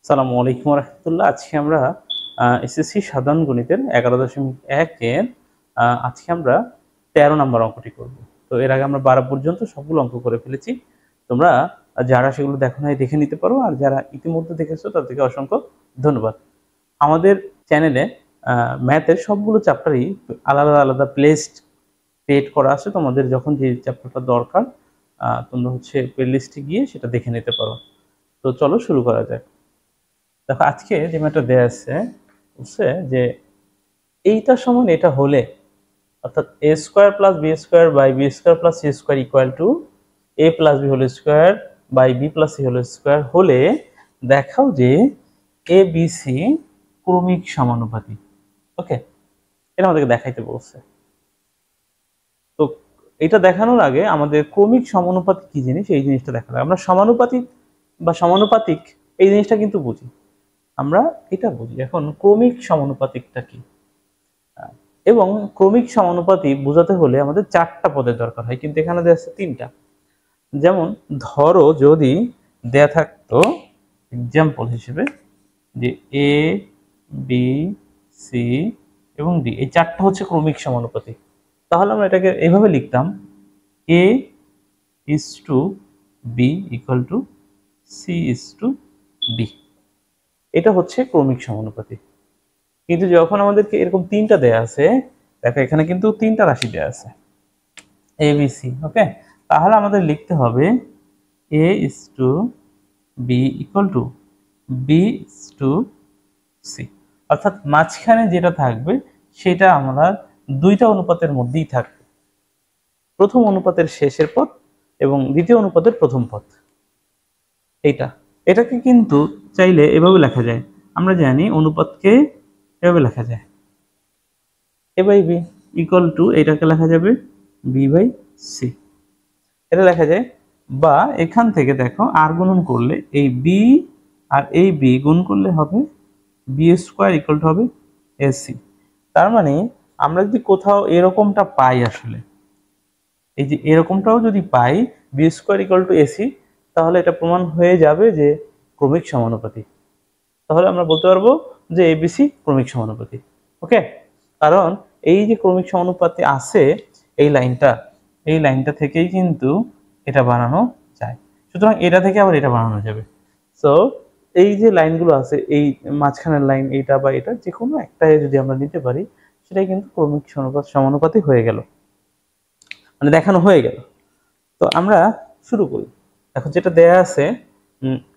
আসসালামু আলাইকুম রহমতুল্লাহ। আজকে আমরা এসএসসি সাধারণ গণিতের 11.1 এর আজকে আমরা 13 নম্বর অঙ্কটি করব। তো এর আগে আমরা 12 পর্যন্ত সবগুলো অঙ্ক করে ফেলেছি। তোমরা যারা সেগুলো দেখো নাই দেখে নিতে পারো, আর যারা ইতিমধ্যে দেখেছো তাদেরকে অসংখ্য ধন্যবাদ। আমাদের চ্যানেলে ম্যাথের সবগুলো চ্যাপ্টারই আলাদা আলাদা প্লেলিস্ট ক্রিয়েট করা আছে। তোমাদের যখন যে চ্যাপ্টারটা দরকার তোমরা প্লেলিস্টে গিয়ে সেটা দেখে নিতে পারো। তো চলো শুরু করা যাক। দেখো আজকে যে ম্যাটার দেয়া আছে বলছে যে এইটা সমান এটা হলে, অর্থাৎ A square plus B square by B square plus C square equal to A plus B whole square by B plus C whole square হলে দেখাও যে এ বি সি ক্রমিক সমানুপাতিক। ওকে, এটা আমাদেরকে দেখাইতে বলছে। তো এটা দেখানোর আগে আমাদের ক্রমিক সমানুপাতিক কি জিনিস এই জিনিসটা দেখা লাগে। আমরা সমানুপাতিক বা সমানুপাতিক এই জিনিসটা কিন্তু বুঝি, আমরা এটা বুঝি। এখন ক্রমিক সমানুপাতিকটা কি, এবং ক্রমিক সমানুপাতিক বোঝাতে হলে আমাদের 4টা পদের দরকার হয়, কিন্তু এখানে দেওয়া আছে 3টা। যেমন ধরো যদি দেয়া থাকতো এক্সাম্পল হিসেবে যে এ বি সি এবং ডি, এই 4টা হচ্ছে ক্রমিক সমানুপাতিক, তাহলে আমরা এটাকে এইভাবে লিখতাম A is to B equal to C is to D. এটা হচ্ছে ক্রমিক সমানুপাতিক। কিন্তু যখন আমাদেরকে এরকম 3টা দেয়া আছে, দেখো এখানে কিন্তু 3টা রাশি দেয়া আছে এ বি সি। ওকে, তাহলে আমাদের লিখতে হবে A is to B equal to B is to C, অর্থাৎ মাঝখানে যেটা থাকবে সেটা আমরা 2টা অনুপাতের মধ্যেই থাকবে, প্রথম অনুপাতের শেষের পদ এবং দ্বিতীয় অনুপাতের প্রথম পদ। এটাকে কিন্তু চাইলে এভাবে লেখা যায়। আমরা জানি অনুপাতকে এভাবে লেখা যায় A by B equal two, এটাকে লেখা যাবে বি বাই সি, এটা লেখা যায়। বা এখান থেকে দেখো আর গুণন করলে এই বি আর এই বি গুণ করলে হবে বি স্কোয়ার ইকুয়াল টু হবে এসি। তার মানে আমরা যদি কোথাও এরকমটা পাই, আসলে এই যে এরকমটাও যদি পাই B square equal to AC, তাহলে এটা প্রমাণ হয়ে যাবে যে ক্রমিক সমানুপাতিক। তাহলে আমরা বলতে পারবো যে এবিসি ক্রমিক সমানুপাতিক। ওকে, কারণ এই যে ক্রমিক সমানুপাতে আছে এই লাইনটা থেকেই কিন্তু এটা বানানো যায়, সুতরাং এটা থেকে আবার এটা বানানো যাবে। সো এই যে লাইনগুলো আছে, এই মাঝখানের লাইন এইটা বা এটা যে কোনো একটাই যদি আমরা নিতে পারি, সেটাই কিন্তু ক্রমিক সমানুপাতিক হয়ে গেল, মানে দেখানো হয়ে গেল। তো আমরা শুরু করি। এখন যেটা দেয়া আছে,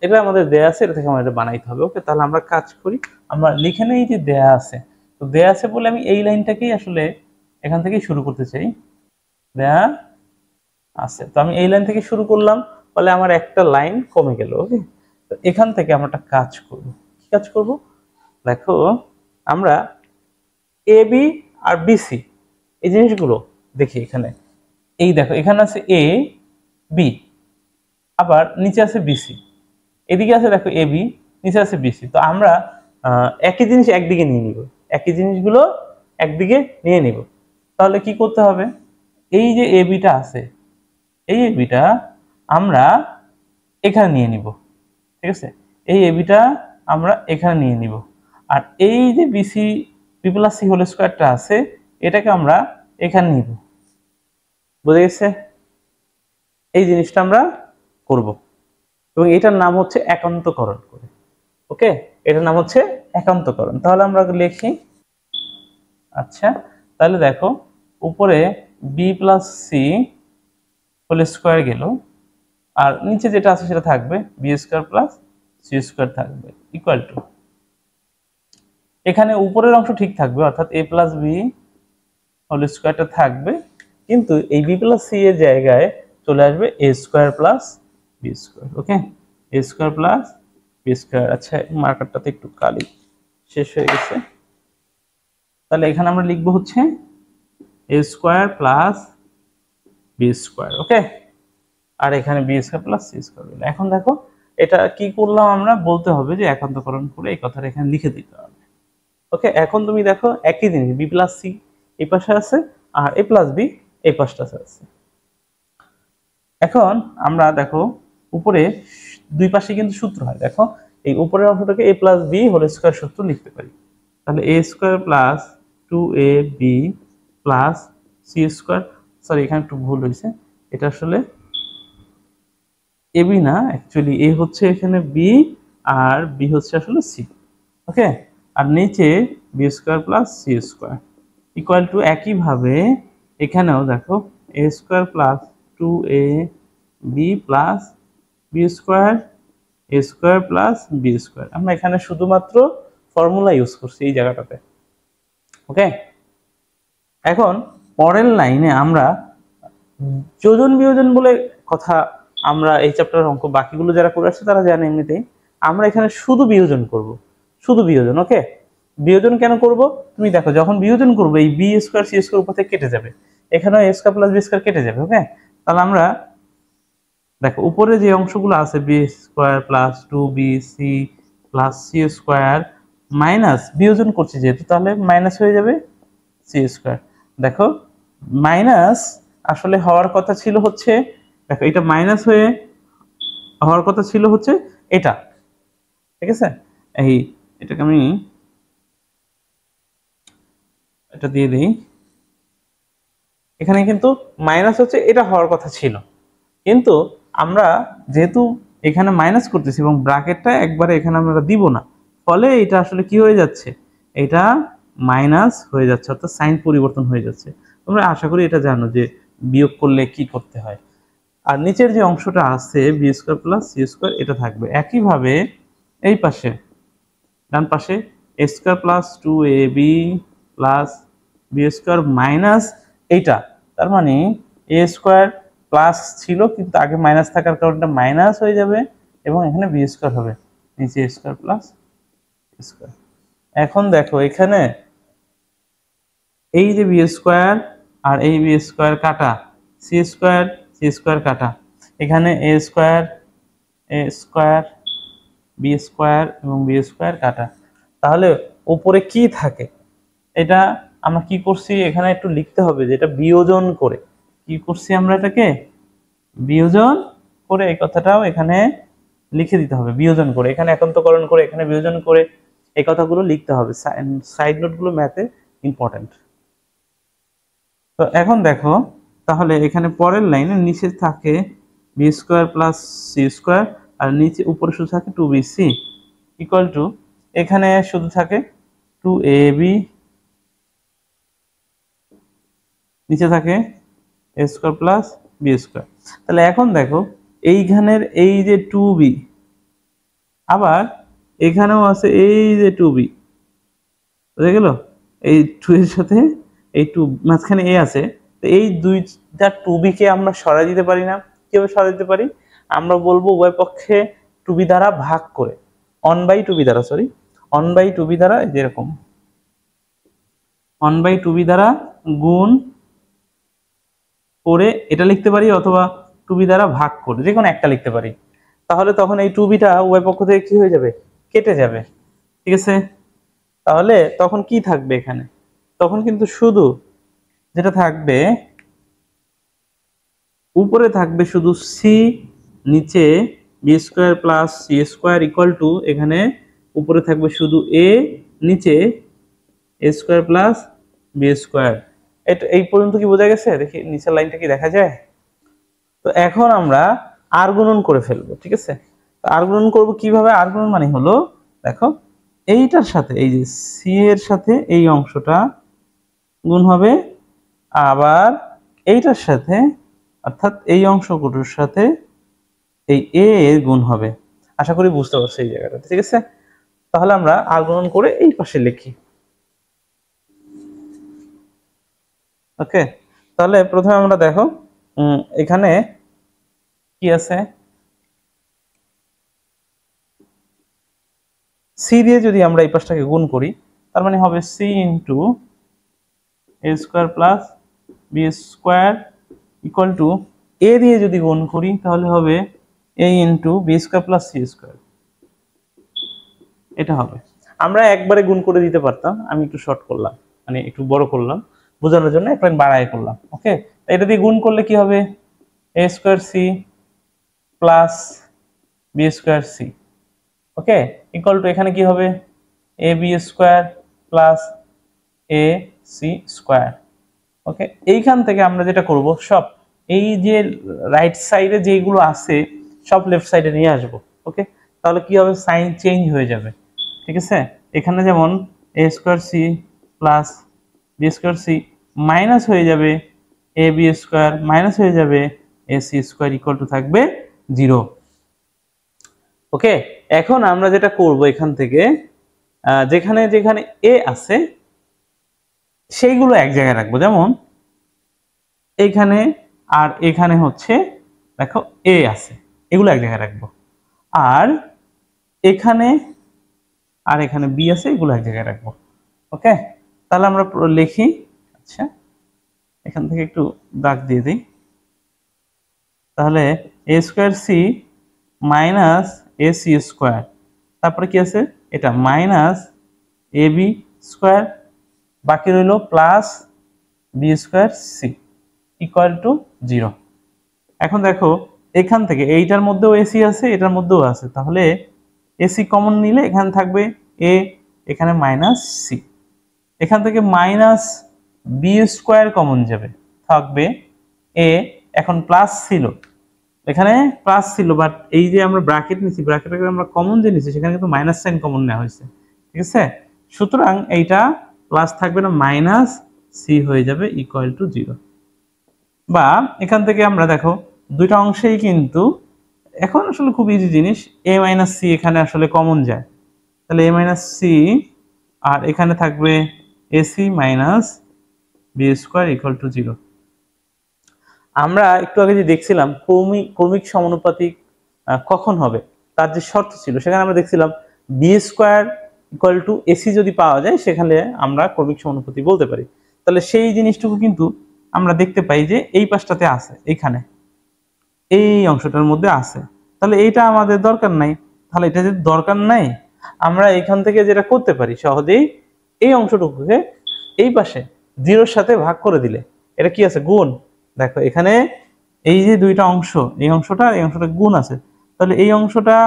এটা আমাদের দেয়া আছে, এটা থেকে আমরা এটা বানাইতে হবে। ওকে, তাহলে আমরা কাজ করি, আমরা লিখে নেই যে দেয়া আছে। তো দেয়া আছে বলে আমি এই লাইনটাকেই আসলে এখান থেকেই শুরু করতে চাই। দেয়া আছে, তো আমি এই লাইন থেকে শুরু করলাম, ফলে আমার একটা লাইন কমে গেল। ওকে, তো এখান থেকে আমরা একটা কাজ করব। কি কাজ করব? দেখো আমরা এ বি আর বিসি এই জিনিসগুলো দেখি। এখানে এই দেখো এখানে আছে এ বি, আবার নিচে আছে বিসি, এদিকে আছে দেখো এ বি, নিচে আছে বিসি। তো আমরা একই জিনিস একদিকে নিয়ে নিব, একই জিনিসগুলো একদিকে নিয়ে নিব। তাহলে কি করতে হবে? এই যে এ বিটা আছে, এই এ বিটা আমরা এখানে নিয়ে নিব। ঠিক আছে, এই এ বিটা আমরা এখানে নিয়ে নিব। আর এই যে BC B plus C whole স্কোয়ারটা আছে, এটাকে আমরা এখানে নিব। বুঝে গেছে? এই জিনিসটা আমরা করব, এবং এটার নাম হচ্ছে একান্তকরণ করে। ওকে, এটার নাম হচ্ছে একান্তকরণ। তাহলে আমরা লিখি। আচ্ছা, তাহলে দেখো উপরে B plus C whole square গেল, আর নিচে যেটা আছে সেটা থাকবে B square plus C square থাকবে ইকুয়াল টু, এখানে উপরের অংশ ঠিক থাকবে, অর্থাৎ এ প্লাস বি হোল স্কোয়ারটা থাকবে, কিন্তু এই বি প্লাস সি এর জায়গায় চলে আসবে এ স্কোয়ার প্লাস বি স্কোয়ার। ওকে, এ স্কোয়ার প্লাস বি স্কোয়ার। আচ্ছা, মার্কারটাতে একটু কালি শেষ হয়ে গেছে, তাহলে এখানে আমরা লিখবো হচ্ছে A square plus B square. Okay, আর এখানে B square plus C square. এখন দেখো এটা কি করলাম, আমরা বলতে হবে যে একান্তকরণ করে এই কথাটা এখানে লিখে দিতে হবে। ওকে, এখন তুমি দেখো একই জিনিস বি প্লাস সি এই পাশে আছে, আর এ প্লাস বি এই পাশটা আছে। এখন আমরা দেখো উপরে দুই পাশে কিন্তু সূত্র হয়। দেখো এই উপরের অংশটাকে a plus B whole square সূত্র লিখতে পারি। তাহলে a square plus 2ab plus C square, sorry এখানে একটু ভুল হয়েছে, এটা আসলে ab না, অ্যাকচুয়ালি a হচ্ছে এখানে b আর b হচ্ছে আসলে c। ওকে, আর নিচে B square plus C square equal to একইভাবে এখানেও দেখো a square plus 2ab plus B square a square plus B square. আমরা এখানে শুধুমাত্র ফর্মুলা ইউজ করছি এই জায়গাটাতে। ওকে, এখন পরের লাইনে আমরা যোজন বিয়োজন বলে কথা, আমরা এই চ্যাপ্টারের অঙ্ক বাকিগুলো যারা করে আসছে তারা জানে এমনিতেই, আমরা এখানে শুধু বিয়োজন করব, শুধু বিয়োজন। ওকে, বিয়োজন কেন করব তুমি দেখো, যখন বিয়োজন করবো এই বি স্কয়ার সি স্কয়ার উপর থেকে কেটে যাবে, এখানেও এ স্কয়ার প্লাস বি স্কয়ার কেটে যাবে। ওকে, তাহলে আমরা দেখো উপরে যে অংশগুলো আছে B square plus 2bc plus C square minus বিয়োজন করছি যেহেতু, তাহলে মাইনাস হয়ে যাবে সি স্কয়ার। দেখো মাইনাস আসলে হওয়ার কথা ছিল হচ্ছে, দেখো এটা মাইনাস হয়ে হওয়ার কথা ছিল হচ্ছে এটা, ঠিক আছে। এই এটাকে আমি এটা দিয়ে দিই, এখানে কিন্তু মাইনাস হচ্ছে এটা হওয়ার কথা ছিল, কিন্তু আমরা যেহেতু এখানে মাইনাস করতেছি এবং ব্র্যাকেটটা একবারে এখানে আমরা দিব না, ফলে এটা আসলে কি হয়ে যাচ্ছে, এটা মাইনাস হয়ে যাচ্ছে, অর্থাৎ সাইন পরিবর্তন হয়ে যাচ্ছে। তোমরা আশা করি এটা জানো যে বিয়োগ করলে কি করতে হয়। আর নিচের যে অংশটা আছে B square plus C square এটা থাকবে। একইভাবে এই পাশে ডান পাশে A square plus 2ab plus B square minus এইটা, তার মানে এ স্কয়ার প্লাস ছিল কিন্তু আগে মাইনাস থাকার কারণে মাইনাস হয়ে যাবে এবং এখানে বি স্কয়ার হবে, নিচে এ স্কয়ার প্লাস স্কয়ার। এখন দেখো এখানে এই যে বি স্কয়ার আর এই বি স্কয়ার কাটা, সি স্কয়ার কাটা, এখানে এ স্কয়ার বি স্কয়ার এবং বি স্কয়ার কাটা, তাহলে উপরে কি থাকে, এটা আমরা কি করছি এখানে একটু লিখতে হবে যে এটা বিয়োজন করে, কি করছি আমরা এটাকে বিয়োজন করে, এই কথাটাও এখানে লিখে দিতে হবে, বিয়োজন করে, এখানে একান্তকরণ করে এখানে বিয়োজন করে, এই কথাগুলো লিখতে হবে। সাইড নোটগুলো ম্যাথে ইম্পর্টেন্ট। তো এখন দেখো তাহলে এখানে পরের লাইনে নিচে থাকে B square plus C square আর নিচে উপরে শুধু থাকে 2bc ইকুয়াল টু এখানে শুধু থাকে 2ab, নিচে থাকে এ স্কয়ার প্লাস বি স্কয়ার। তাহলে এখন দেখো এইখানের এই যে 2b, আবার এখানেও আছে এই যে 2b, বুঝে গেল, এই 2 এর সাথে এই 2 মাঝখানে এ আছে, তো এই দুইটা 2b কে আমরা সরাই দিতে পারি না। কিভাবে সরাই দিতে পারি, আমরা বলবো উভয় পক্ষে 2b দ্বারা ভাগ করে, 1/2b দ্বারা, সরি 1/2b দ্বারা, যেরকম 1/2b দ্বারা গুণ করে এটা লিখতে পারি, অথবা 2b দ্বারা ভাগ করে যে কোনো একটা লিখতে পারি। তাহলে তখন এই 2bটা উভয় পক্ষ থেকে কি হয়ে যাবে, কেটে যাবে, ঠিক আছে। তাহলে তখন কি থাকবে এখানে, তখন কিন্তু শুধু যেটা থাকবে উপরে থাকবে শুধু সি, নিচে B square plus C square equal to এখানে উপরে থাকবে শুধু এ, নিচে A square plus B square. এটা এই পর্যন্ত কি বোঝা গেছে? দেখি নিচের লাইনটা কি দেখা যায়। তো এখন আমরা আর গুণন করে ফেলবো, ঠিক আছে। তো আর গুণন করব কিভাবে, আর গুণন মানে হলো দেখো এইটার সাথে এই যে সি এর সাথে এই অংশটা গুণ হবে, আবার এইটার সাথে অর্থাৎ এই অংশগুলোর সাথে এই এ এর গুণ হবে। আশা করি বুঝতে পারছো এই জায়গাটা, ঠিক আছে। তাহলে আমরা আর গুণন করে এই পাশে লিখি। ওকে, তাহলে প্রথমে আমরা দেখো এখানে কি আছে, সি দিয়ে যদি আমরা এই পাশটাকে গুণ করি তার মানে হবে C into A square plus B square equal to A দিয়ে যদি গুণ করি তাহলে হবে A into B square plus C square, এটা হবে। আমরা একবারে গুণ করে দিতে পারতাম, আমি একটু শর্ট করলাম, মানে একটু বড় করলাম বোঝানোর জন্য, এক লাইন বাড়ায় করলাম। ওকে, এটা দিয়ে গুণ করলে কি হবে, A square C plus B square C okay, equal to এখানে কি হবে A B square plus A C square. Okay, এইখান থেকে আমরা যেটা করব সব এই যে রাইট সাইডে যেগুলো আছে সব লেফট সাইডে নিয়ে আসবো। ওকে, তাহলে কি হবে সাইন চেঞ্জ হয়ে যাবে। ঠিক আছে, এখানে যেমন A square C plus B square C minus হয়ে যাবে এ বি স্কোয়ার মাইনাস হয়ে যাবে A C square equal to থাকবে 0। ওকে, এখন আমরা যেটা করব এখান থেকে যেখানে যেখানে এ আছে সেইগুলো এক জায়গায় রাখবো, যেমন এইখানে আর এখানে হচ্ছে দেখো এ আছে, এগুলো এক জায়গায় রাখবো। আর এখানে আর এখানে বি আছে, এগুলো এক জায়গায় রাখবো। ওকে, তাহলে আমরা লিখি। আচ্ছা, এখান থেকে একটু দাগ দিয়ে দিই। তাহলে A square C minus A C square, তারপরে কি আছে এটা মাইনাস এ বি স্কোয়ার, বাকি রইল plus B square C equal to 0। এখন দেখো এখান থেকে এইটার মধ্যেও এসি আছে, এটার মধ্যেও আছে, তাহলে এসি কমন নিলে এখানে থাকবে এ, এখানে মাইনাস সি, এখান থেকে মাইনাস বি স্কোয়ার কমন যাবে, থাকবে এ। এখন প্লাস ছিল, এখানে প্লাস ছিল, বাট এই যে আমরা ব্র্যাকেট নিচ্ছি, ব্র্যাকেটে আমরা কমন যে নিচ্ছি সেখানে কিন্তু মাইনাস সাইন কমন নেওয়া হয়েছে। ঠিক আছে, সুতরাং এইটা প্লাস থাকবে না, মাইনাস সি হয়ে যাবে ইকুয়াল টু 0। বা এখান থেকে আমরা দেখো দুইটা অংশেই কিন্তু এখন আসলে খুব ইজি জিনিস, এ মাইনাস সি এখানে আসলে কমন যায়, তাহলে এ মাইনাস সি আর এখানে থাকবে AC minus B square equal to 0। আমরা একটু আগে যে দেখছিলাম ক্রমিক সমানুপাতিক কখন হবে তার যে শর্ত ছিল, সেখানে আমরা দেখছিলাম B square equal to AC যদি পাওয়া যায় সেখানে আমরা ক্রমিক সমানুপাতি বলতে পারি। তাহলে সেই জিনিসটুকু কিন্তু আমরা দেখতে পাই যে এই পাশটাতে আছে, এইখানে এই অংশটার মধ্যে আছে, তাহলে এইটা আমাদের দরকার নাই। তাহলে এটা যদি দরকার নাই, আমরা এখান থেকে যেটা করতে পারি সহজেই, এই অংশটুকুকে এই পাশে 0-র সাথে ভাগ করে দিলে এটা কি আছে গুণ। দেখো এখানে এই যে দুইটা অংশ, এই অংশটা এই অংশটা গুণ আছে, তাহলে এই অংশটা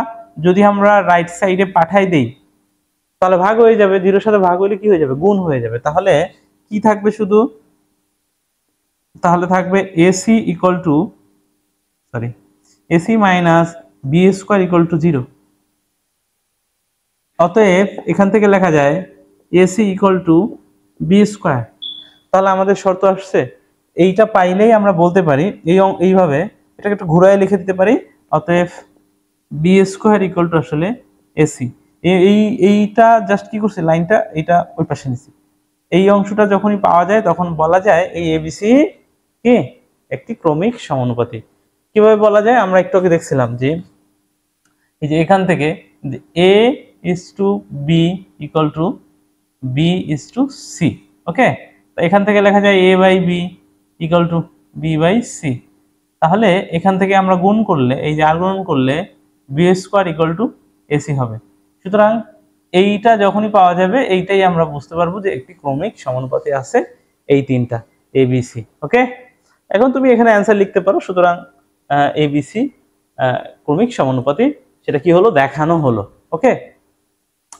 যদি আমরা রাইট সাইডে পাঠাই দেই তাহলে ভাগ হয়ে যাবে, 0-র সাথে ভাগ হইলে কি হয়ে যাবে গুণ হয়ে যাবে। তাহলে কি থাকবে শুধু, তাহলে থাকবে AC equal to AC minus B square equal to 0। অতএব এখান থেকে লেখা যায় AC equal to B square. তাহলে আমাদের শর্ত আসছে, এইটা পাইলেই আমরা বলতে পারি এইভাবে এটাকে একটু ঘুরায় লিখে দিতে পারি, অতএব বি স্কোয়ার ইকুয়াল টু আসলে এসি। এইটা জাস্ট কি করছে, লাইনটা এটা ওই পাশে নিছি, এই অংশটা যখনই পাওয়া যায় তখন বলা যায় এই এবিসি কি একটি ক্রমিক সমানুপাতিক। কিভাবে বলা যায় আমরা একটু আগে দেখছিলাম যে এই যে এখান থেকে A is to B equal to B is to C. Okay, তো এখান থেকে লেখা যায় A by B equal to B by C. তাহলে এখান থেকে আমরা গুণ করলে, এই যে আর গুণ করলে B square equal to AC হবে। সুতরাং এইটা যখনই পাওয়া যাবে এইটাই আমরা বুঝতে পারবো যে একটি ক্রমিক সমানুপাতি আছে, এই তিনটা এবিসি। ওকে, এখন তুমি এখানে অ্যান্সার লিখতে পারো। সুতরাং এবিসি ক্রমিক সমানুপাতি, সেটা কি হলো দেখানো হলো। ওকে,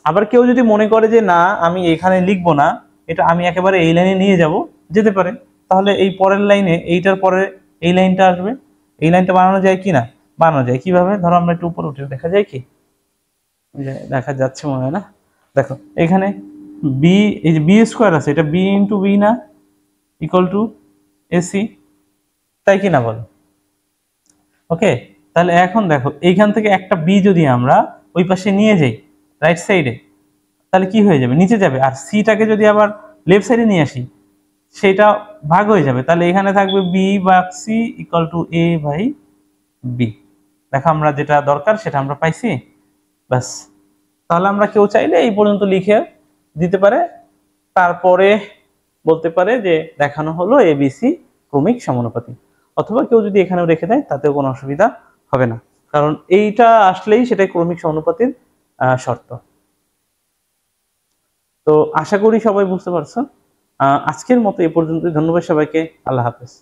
আবার কেউ যদি মনে করে যে না আমি এখানে লিখবো না, এটা আমি একেবারে এই লাইনে নিয়ে যাব, যেতে পারে। তাহলে এই পরের লাইনে এইটার পরে এই লাইনটা আসবে, এই লাইনটা বানানো যায় কি না, বানানো যায়। কিভাবে, ধরো আমরা একটু উপরে উঠে দেখা যায় কি, দেখা যাচ্ছে মনে হয় না। দেখো এখানে বি, এই যে বি স্কোয়ার আছে, এটা বি ইন্টু বি না ইকুয়াল টু এসি, তাই কি না বলো। ওকে, তাহলে এখন দেখো এইখান থেকে একটা বি যদি আমরা ওই পাশে নিয়ে যাই রাইট সাইডে, তাহলে কি হয়ে যাবে নিচে যাবে, আর সিটাকে যদি আবার লেফট সাইডে নিয়ে আসি সেটা ভাগ হয়ে যাবে, তাহলে এখানে থাকবে বি বা C equal to A by B. দেখো আমরা যেটা দরকার সেটা আমরা পাইছি, ব্যাস। তাহলে আমরা কেউ চাইলে এই পর্যন্ত লিখে দিতে পারে, তারপরে বলতে পারে যে দেখানো হলো এবিসি ক্রমিক সমানুপাতি, অথবা কেউ যদি এখানেও রেখে দেয় তাতেও কোনো অসুবিধা হবে না, কারণ এইটা আসলেই সেটাই ক্রমিক সমানুপাতির শর্ত। তো আশা করি সবাই বুঝতে পারছো। আজকের মতো এ পর্যন্তই। ধন্যবাদ সবাইকে, আল্লাহ হাফেজ।